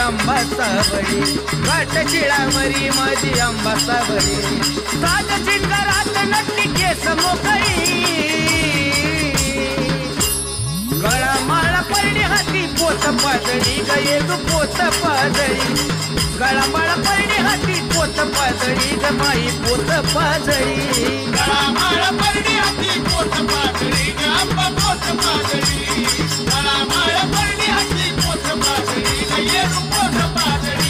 आंबा सावळी घाट शिळावरी माझी आंबा सावळी साज शिंगारात नटली केस मोकळी गळा माळा परडी हाती पोत पाजळी गये गो पोत पाजळी गळा माळा परडी हाती पोत पाजळी ग माई पोत पाजळी गळा माळा परडी हाती पोत पाजळी ग आंबा पोत पाजळी गळा माळा परडी हाती पोत पाजळी ग येरू पोत पाजळी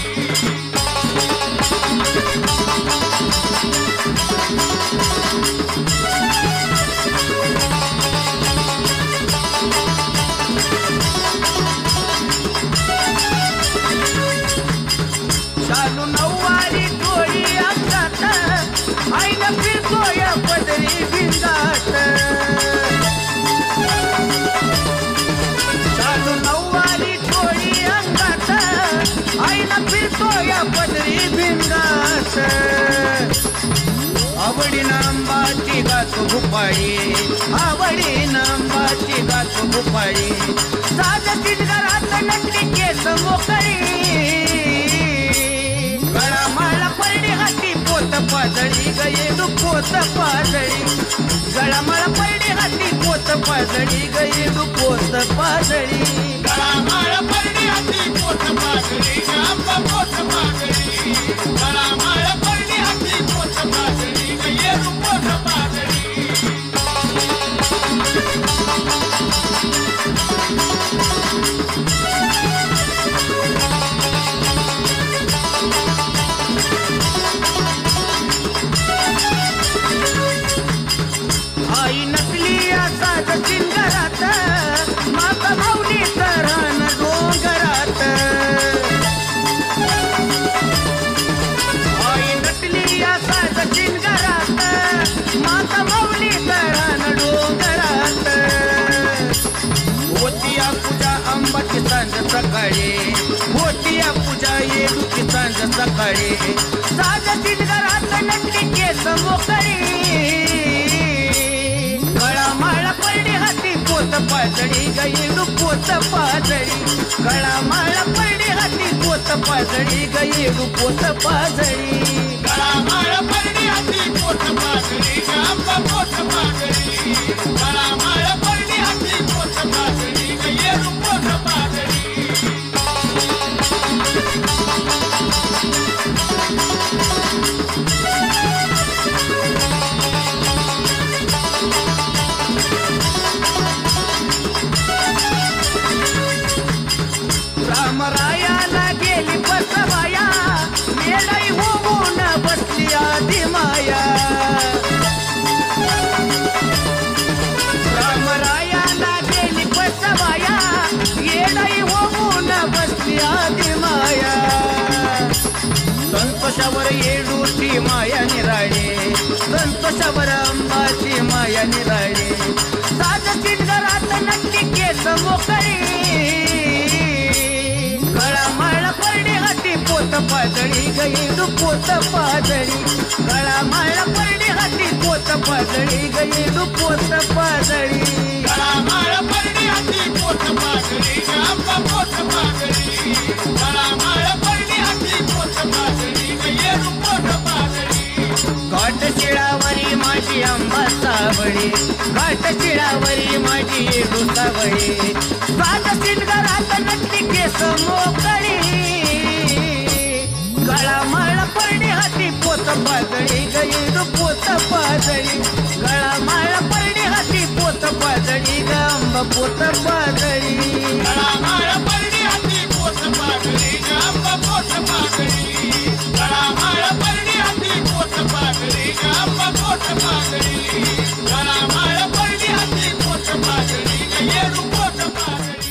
चालू नऊवारी डोळी अंगात आईला फिरतोय पदरी भिंगात चालू नऊवारी डोळी अंगात आईला फिरतोय पदरी भिंगात आवडी नांबाची गात भुपाळी आवडी नांबाची गात भुपाळी साज शिंगारात नटली केस मोकळी गळा माळा परडी हाती पोत पाजळी गये गो पोत पाजळी गळा माळा परडी हाती पोत पाजळी गये गो पोत पाजळी गळा माळा परडी हाती पोत पाजळी ग आंबा पोत पाजळी गळा माळा परडी हाती पोत पाजळी ग येरू पोत पाजळी आई नकली साज शिंगारात माता माऊली तरण डोंगरात आई नकली साज शिंगारात माता माऊली तरण डोंगरात होतिया पूजा अंबाची सांज सकाळी होतिया पूजा येडूची सांज सकाळी साज शिंगारात नटली केस मोकळी गळा माळा परडी हाती पोत पाजळी गये पोत पाजळी गळा माळा परडी हाती पोत पाजळी गये पोत पाजळी गळा माळा परडी हाती पोत पाजळी ग आंबा पोत पाजळी गळा माळा परडी हाती पोत पाजळी ग येरू पोत पाजळी रामरायाला गेली बसवाया मेळाई होऊन बसली आधी माया रामरायाला गेली बसवाया येडाई होऊन बसली आधी माया संतोषावर येडूची माया निराळे संतोषावर अंबाची माया निराळे साज शिंगारात नटली केस मोकळी गळा माळा परडी हाती पोत पाजळी गये पोत पाजळी गळा माळा परडी हाती पोत पाजळी गये पोत पाजळी गळा माळा परडी हाती पोत पाजळी ग आंबा पोत पाजळी गळा माळा परडी हाती पोत पाजळी ग येरू पोत पाजळी घाट शिळावरी माझी आंबा सावळी घाट शिळावरी माझी येडू सावळी साज शिंगारात नटली केस मोकळी गळा माळा परडी हाती पोत पाजळी गये पोत पाजळी गळा माळा परडी हाती पोत पाजळी ग आंबा पोत पाजळी गळा माळा परडी हाती पोत पाजळी ग आंबा पोत पाजळी गळा माळा परडी हाती पोत पाजळी ग आंबा पोत पाजळी गळा माळा परडी हाती पोत पाजळी ग येरू पोत पाजळी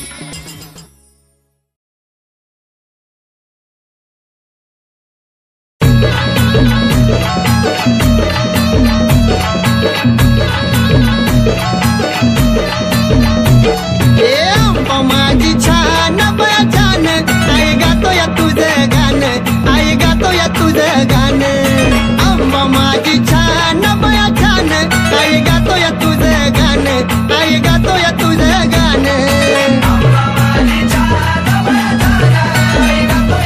माझी छान बया छान आई गातो या तुझं गाणं आई गातो या तुझं गाणं आंबा माझी छान बया छान आई गातो या तुझं गाणं आई गातो या तुझं गाणं आंबा माझी छान बया छान आई गातो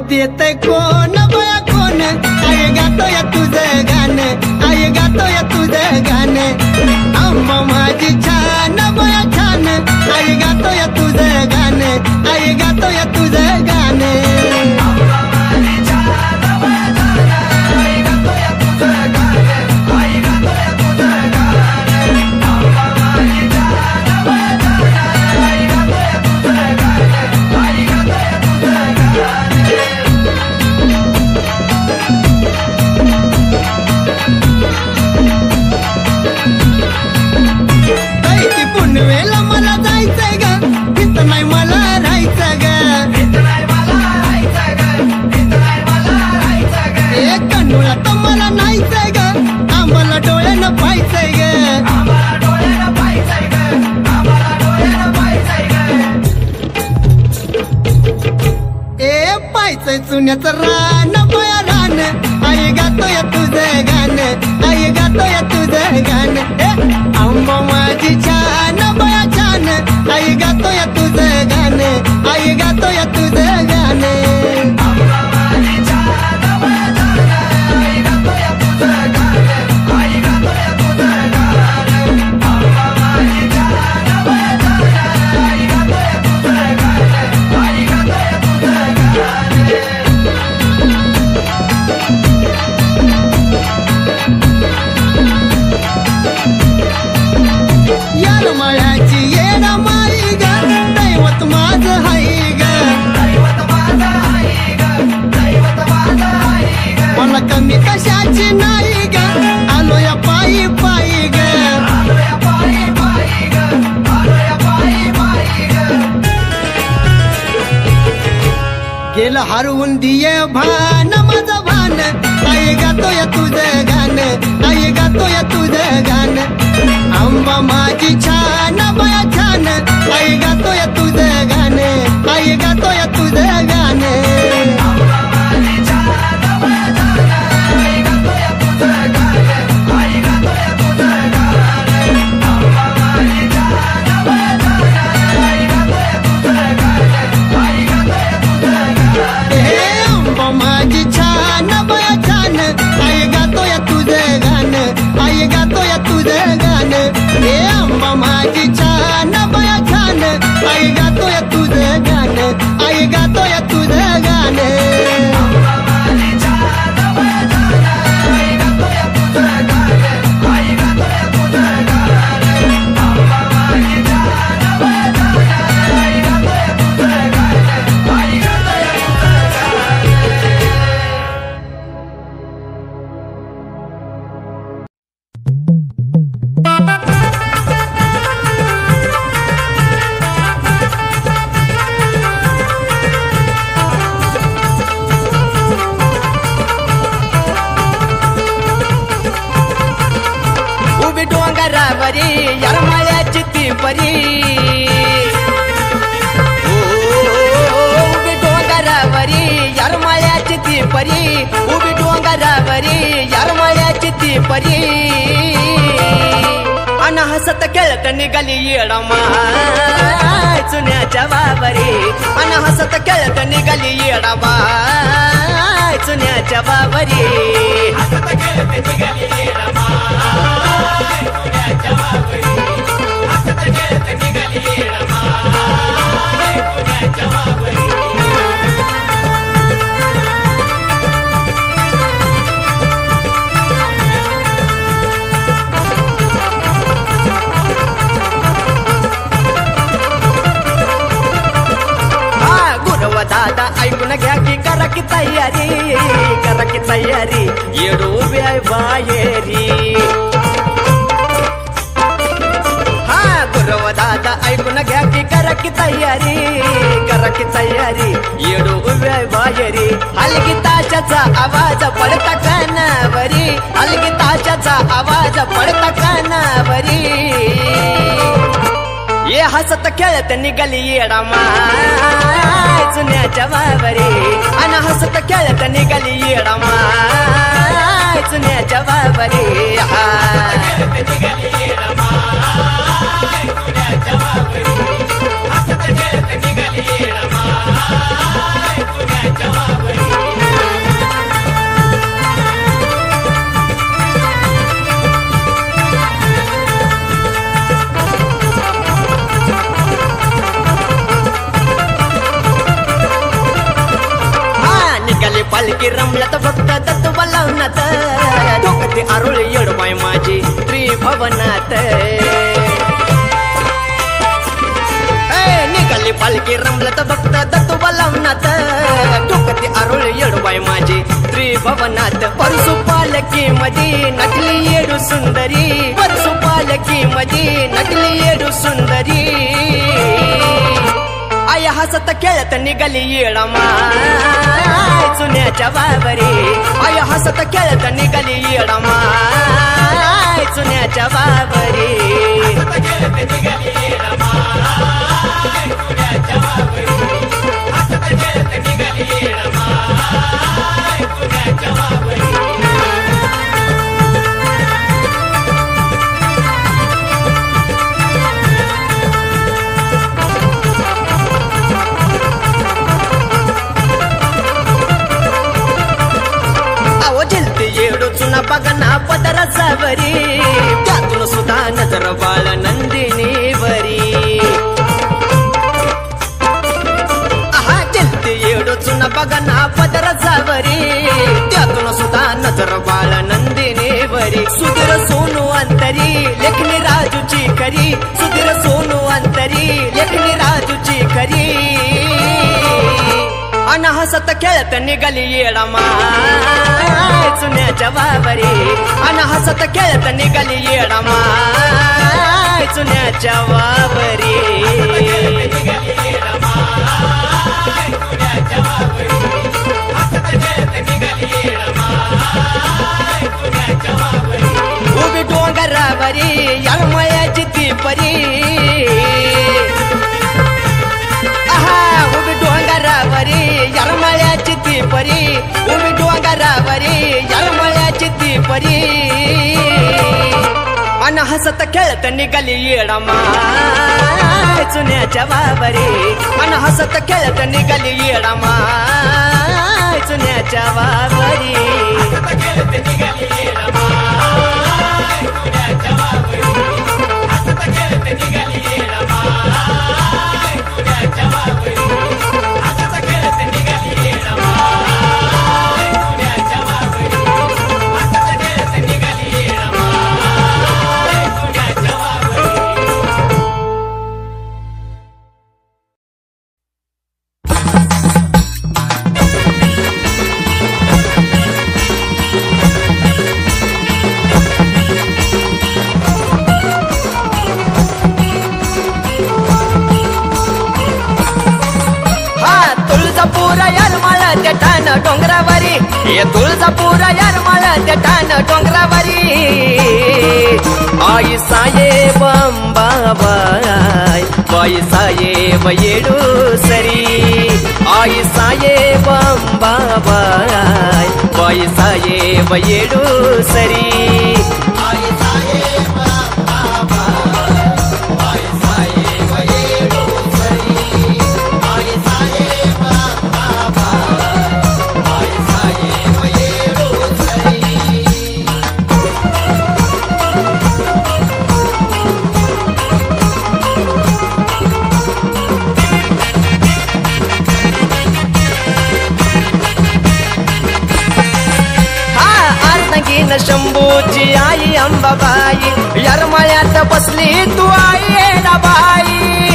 देतय कोण बया कोण आई गातोय तुझं गाणं आई गातोय तुझं गाणं आंबा माझी छान बया छान आई गातोय तुझं गाणं आई गातोय तुझं गाणं सुन्याचं रान बया रान आई गातोय तुझं गाणं आई गातोय तुझं गाणं आंबा माझी छान बया छान आई गातोय तुझं गाणं आई गातोय तुझं गाणं कमी कशाची नाही ग आलो या पायी पायी ग गेलं हरवून दिये भान माझं भान आई गातोय तुझं गाणं आई गातोय तुझं गाणं आंबा माझी छान बया छान आई गातोय तुझं गाणं आई गातोय तुझं गाणं माझी छान बया छान आई गातोय तुझं गाणं आई गातोय तुझं गाणं हे आंबा माझी छान बया छान आई गातोय तुझं गाणं आई गातोय तुझं गाणं यारमाळ्याची ती परी उभी डोंगरावरी यारमाळ्याची ती परी उभी डोंगरावरी यारमाळ्याची ती परी अन हसत खेळत निघाली येडामाय चुन्याच्या बाबरी अन हसत खेळत निघाली येडामाय चुन्याच्या बाबरी हसत खेळत निघाली येडामाय चुन्याच्या बाबरी हसत खेळत निघाली येडामाय चुन्याच्या बाबरी दादा ऐकून घ्या की करा की तयारी येडू उभ्या बाहेरी हा गुरव दादा ऐकून घ्या की करा की तयारी येडू उभ्या बाहेरी हलगी ताशाचा आवाज पडता कानावरी हलगी ताशाचा आवाज पडता कानावरी ये हसत खेळत निघाली येडामाय चुन्याच्या बाबरी अन हसत खेळत निघाली येडामाय चुन्याच्या बाबरी हसत खेळत निघाली येडामाय चुन्याच्या बाबरी त्रिभवनात निघाली पालखी रमलत भक्त दत्तू बलवनात डोकती आरोळ येडवाय माझी त्रिभवनात परसू पालखी मध्ये नटली येडू सुंदरी परसू पालखी मध्ये नटली येडू सुंदरी आय हसत खेळत निघाली येडमाय चुन्याच्या वावरी आय हसत खेळत निघाली येडमाय चुन्याच्या वावरी बघना पदरा सावरी त्यातून सुद्धा नजर बाळ नंदिनी वरी आहा चलते येडो चुना बघना पदरा सावरी त्यातून सुद्धा नजर बाळ नंदिनी वरी सुधीर सोनू अंतरी लेखनी राजूची खरी सुधीर सोनू अंतरी लेखनी राजूची खरी अन हसत खेळत निघाली येडमाय चुन्याच्या वावरी अन हसत खेळत निघाली येडमाय चुन्याच्या वावरी उभी डोंगरावरी याळमळ्याची ती परी उभी डोंगरावरी याळमळ्याची ती परी उभी डोंगरावरी याळमळ्याची ती परी अन हसत खेळत निघाली येडमाय चुन्याच्या वावरी अन हसत खेळत निघाली येडमाय चुन्याच्या वावरी डोंगरावरी ये तुळजापूर यारमाळ त्या ठाण डोंगरावरी आई साहेब अंबाबाई बाई साहेब येडू सरी आई साहेब अंबाबाई बाई साहेब येडू सरी शंभूची आई अंबाबाई यारमाळ्यात बसली तू आई येडाबाई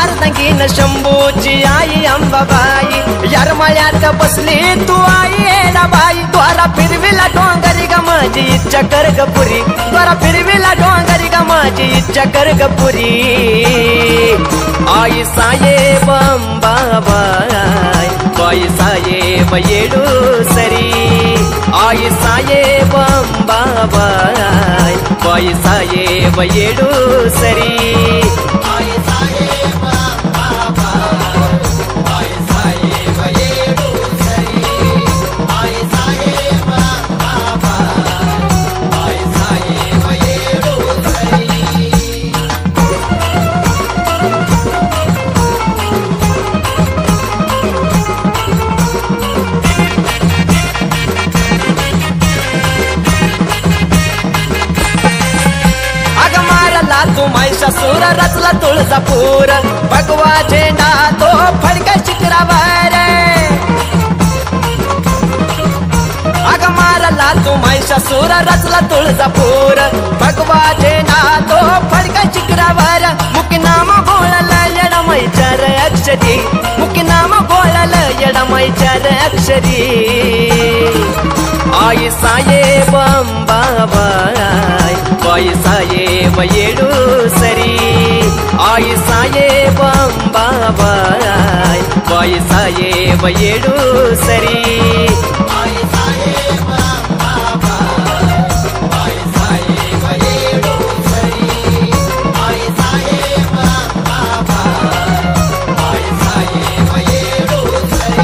अर्धंगीन शंभूची आई अंबाबाई यारमाळ्यात बसली तू आई येडाबाई द्वारा फिरविला डोंगरी ग माझी इच्छा कर ग पुरी द्वारा फिरविला डोंगरी ग माझी इच्छा कर ग पुरी आई साहेब अंबाबाई बाई साहेब येडू सरी आई साहेब अंबाबाई बाई साहेब येडू सरी आई साहेब अंबाबाई बाई साहेब येडू सरी आई साहेब अंबाबाई बाई साहेब येडू सरी तू महिषासूर रचला तुळजापूर भगवा झेंडा तो फडका शिखरावर अग मारला तू महिषासूर रचला तुळजापूर भगवाचे नातो फडका चिकरावर मुख्य नाम बोळल येडमाईच्या अक्षरी मुख्य नाम बोळल येडमाईच्या अक्षरी आई साहेब अंबाबाई बाई साहेब येडूसरी आई साहेब अंबाबाई बाई साहेब येडूसरी आई साहेब अंबाबाई बाई साहेब येडूसरी आई साहेब अंबाबाई बाई साहेब येडूसरी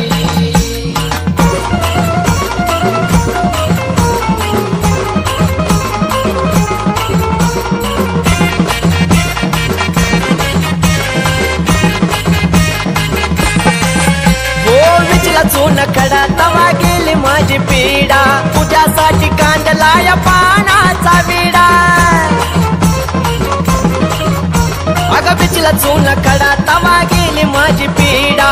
चून खडा तवा गेली माझी पीडा तुझ्यासाठी कांडलाय पानाचा विडा अगं बिचला चून खडा तवा गेली माझी पीडा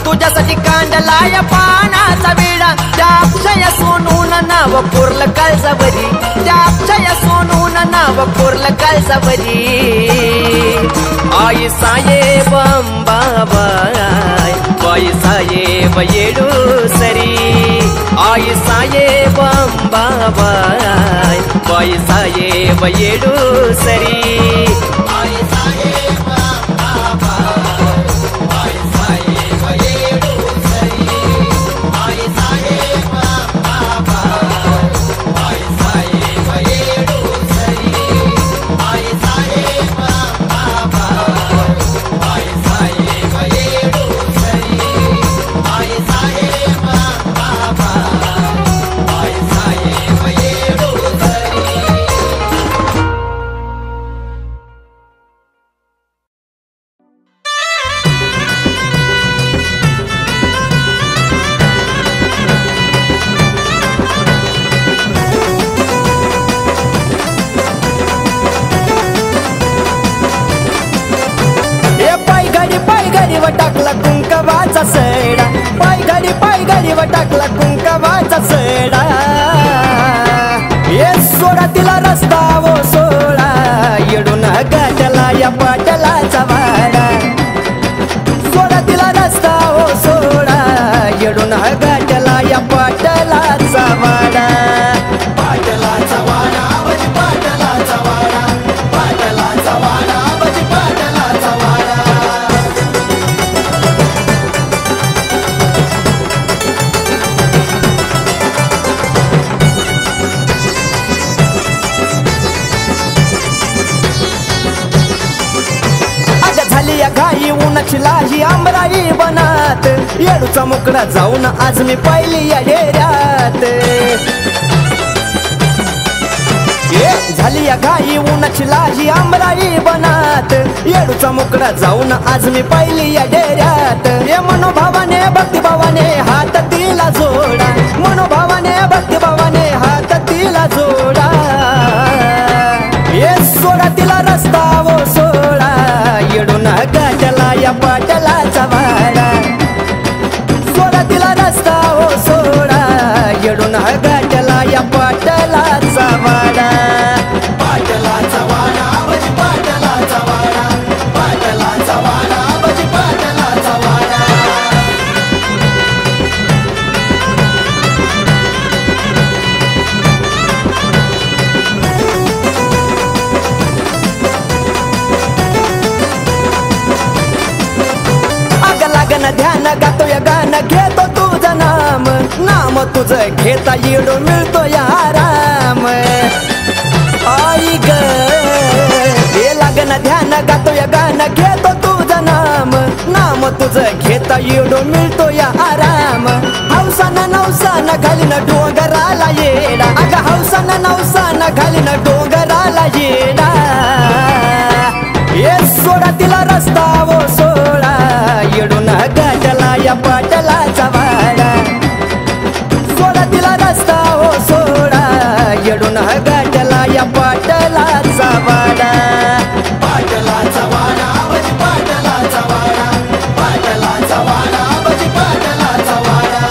तुझ्यासाठी कांडलाय पानाचा विडा त्या अक्षय सोनून नाव कोरलं काळजावरी त्या अक्षय सोनून नाव कोरलं काळजावरी आई साहेब अंबाबाई बाई साहेब येडूसरी आई साहेब अंबाबाई बाई साहेब येडूसरी आई साहेब अंबाबाई बाई साहेब येडूसरी आई साहेब अंबाबाई बाई साहेब येडूसरी आई साहेब अंबाबाई बाई साहेब येडूसरी आई साहेब अंबाबाई बाई साहेब येडूसरी व टाकला कुंकवाचा सैडा पाय घडी व टाकला कुंकवाचा सैडा ये सोडा तिला रस्ता वो सोडा येडून गाठला या पाटलाचा वाडा सोडा तिला रस्ता वो सोडा येडून गाठला या पाटलाचा वाडा पाटलाचा वाडा बजी पाटलाचा वाडा पाटलाचा वाडा बजी पाटलाचा वाडा घाई उन्हाची लाही आमराई बनात येडूचा मुकडा जाऊन आज मी पाहिली या डेऱ्यात झाली या घाई उन्हाची लाही आमराई बनात येडूचा मुकडा जाऊन आज मी पाहिली या डेऱ्यात ये मनोभावाने भक्तिभावाने हात तिला जोडा मनोभावाने भक्तिभावाने हात तिला जोडा ये सोडा तिला रस्ता वो सोडा येडून गाठला या पाटलाचा वाडा सोडा तिला रस्ता हो सोडा येडून गाठला या पाटलाचा वाडा पाटलाचा वाडा बजी पाटलाचा वाडा पाटलाचा वाडा बजी पाटलाचा वाडा ध्यान गातो या गाणं घेतो तुझं नाम तुझं घेता येडो मिळतो या आराम आई ग हे लागन ध्यान गातो या गाणं घेतो तुझं नाम तुझं घेता येडो मिळतो या आराम हौसानं नवसानं घालीन डोंगराला येडा अगं हौसानं नवसानं घालीन डोंगराला येडा ये सोडा तिला रस्ता वो सोडा येडून गाठला या पाटलाचा वाडा सोडा तिला रस्ता वो सोडा येडून गाठला या पाटलाचा वाडा पाटलाचा वाडा बजी पाटलाचा वाडा पाटलाचा वाडा बजी पाटलाचा वाडा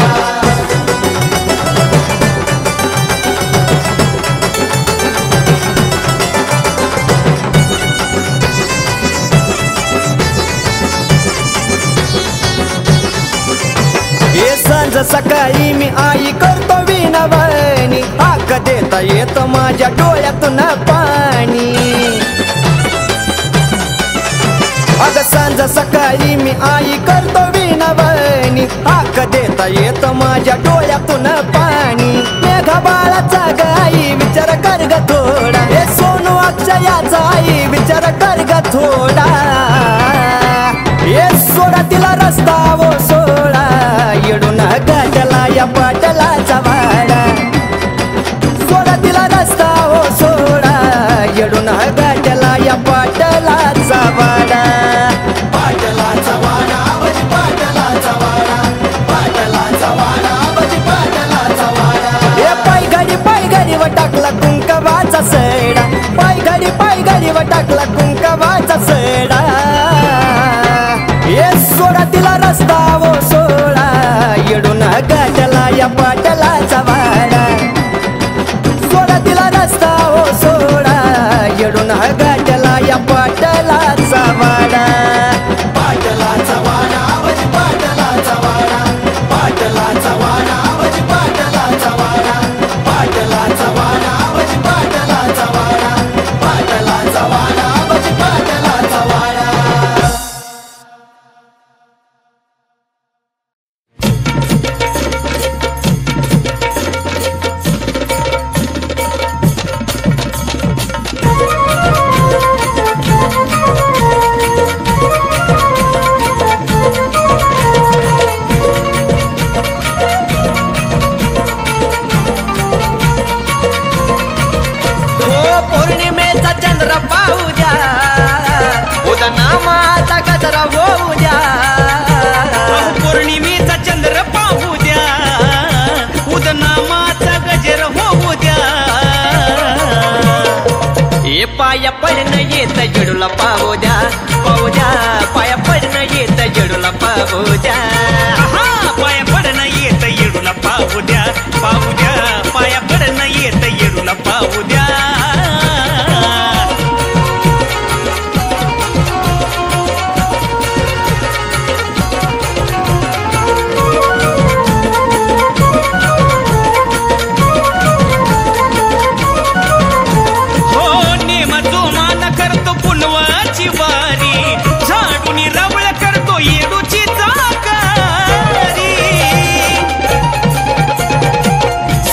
सकाळी मी आई करतो विनवणी, हाक देता येत माझ्या डोळ्यातून पाणी. अग सांज सकाळी मी आई करतो विनवणी, हाक देता येत माझ्या डोळ्यातून पाणी. मेघा बाळाचा ग आई विचार कर ग थोडा, हे सोनू अक्षयाचा आई विचार कर ग थोडा. हे सोडा तिला रस्ता वो सोडा, येडून गाठला या पाटलाचा वाडा. सोडा तिला रस्ता वो सोडा, येडून गाठला या पाटलाचा वाडा. पाटलाचा वाडा बजी पाटलाचा वाडा, पाटलाचा वाडा बजी पाटलाचा वाडा. हे पाय घडी व टाकला कुंकवाचा सडा, पाय घडी व टाकला कुंकवाचा सडा. हे सोडा तिला रस्ता वो सोडा, येडून गाठला या पाटलाचा वाडा. सोडा तिला रस्ता वो सोडा, येडून गाठला या पाटलाचा वाडा. पाटलाचा वाडा बजी पाटलाचा वाडा, पाटलाचा वाडा बजी पाटलाचा वाडा, पाटलाचा वाडा बजी पाटलाचा वाडा, पाटलाचा वाडा बजी पाटलाचा वाडा. पौर्णिमेचा चंद्र पाहू द्या, उद्या नामाचा गजरा होऊ द्या. पौर्णिमेचा चंद्र पाहू द्या, उद्या नामाचा गजर होऊ द्या. हे पाया पडणं येत जडूला पाहू द्या, पाहू द्या. पाया पडणं येत जडूला पाहू द्या. पाया पडणं येत येडूला पाहू द्या, पाहू द्या. पाया पडणं येत येडूला पाहू द्या.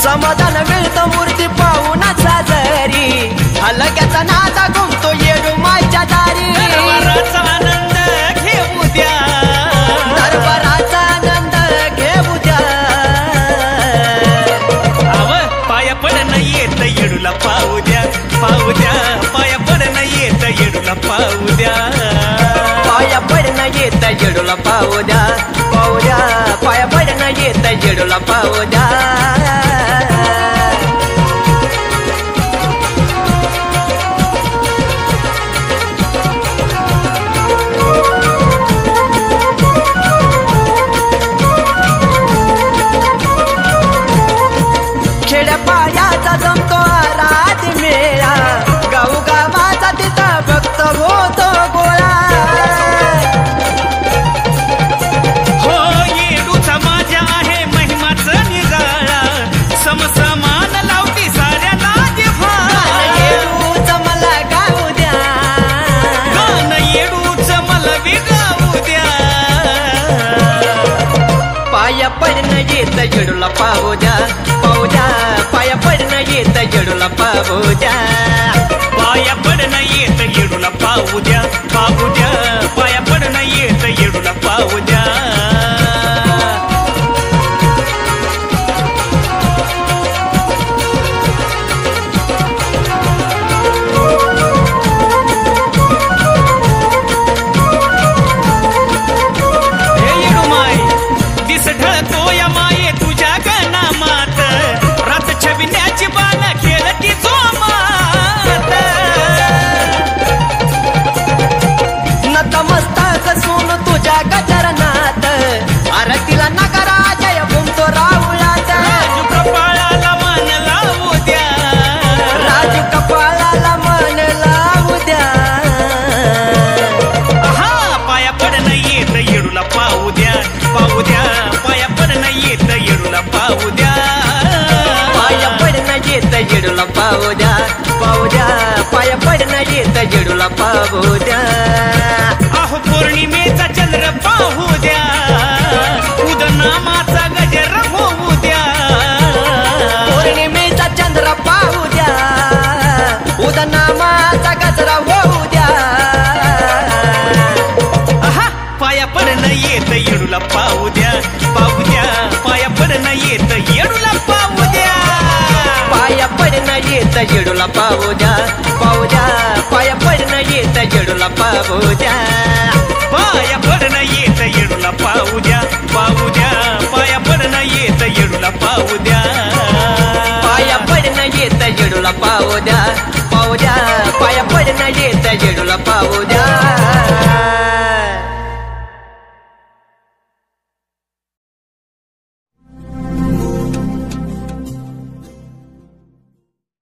समाधान मिळतं मूर्ती पाहून साजरी, हलक्याचा नादा घुमतो येडू मायच्या दारी. दरबाराचा आनंद घेऊ द्या, दरबाराचा आनंद घेऊ द्या. पाया पडणं येत येडूला पाहू द्या, पाहू द्या. पाया पडणं येत येडूला पाहू द्या. पाया पडणं येत येडूला पाहू द्या, पाहू द्या. पाया पडणं येत येडूला पाहू द्या. खेड्यापाड्याचा जमतो रात मेळा, गाऊ गावाचा तिचा भक्त होतो गोळा. हो येडूचा माझ्या आहे महिमाचं निराळा, समसमान लावती साऱ्याला जिव्हाळा. येडूचं मला गाऊ द्या, गाणं येडूचं मला बी गाऊ द्या. पाया पडणं येत येडूला पाहू द्या, पाहू द्या. पाया पडणं येत येडूला पाहू द्या. पाया पडणं येत येडूला पाहू द्या, पाहू द्या. पाया पडणं येत येडूला पाहू द्या. हे येडू माय दिस ढळतो या माये तुझ्या गणामात, रात छबिन्याची बाण खेळती जोमात. येडूला पाहू द्या. अहो पौर्णिमेचा चंद्र पाहू द्या, उदनामाचा गजर होऊ द्या. पौर्णिमेचा चंद्र पाहू द्या, उदनामाचा गजरा होऊ द्या. आहा पाया पडणं येत येडूला पाहू द्या, पाहू द्या. पाया पडणं येत येडूला पाहू द्या. पाया पडणं येत येडूला पाहू द्या, पाहू द्या. पाया पडणं येत येडूला पाहू द्या. पाया पडणं येत येडूला पाहू द्या, पाहू द्या. पाया पडणं येत येडूला पाहू द्या. पाया पडणं येत येडूला पाहू द्या, पाहू द्या. पाया पडणं येत येडूला पाहू द्या.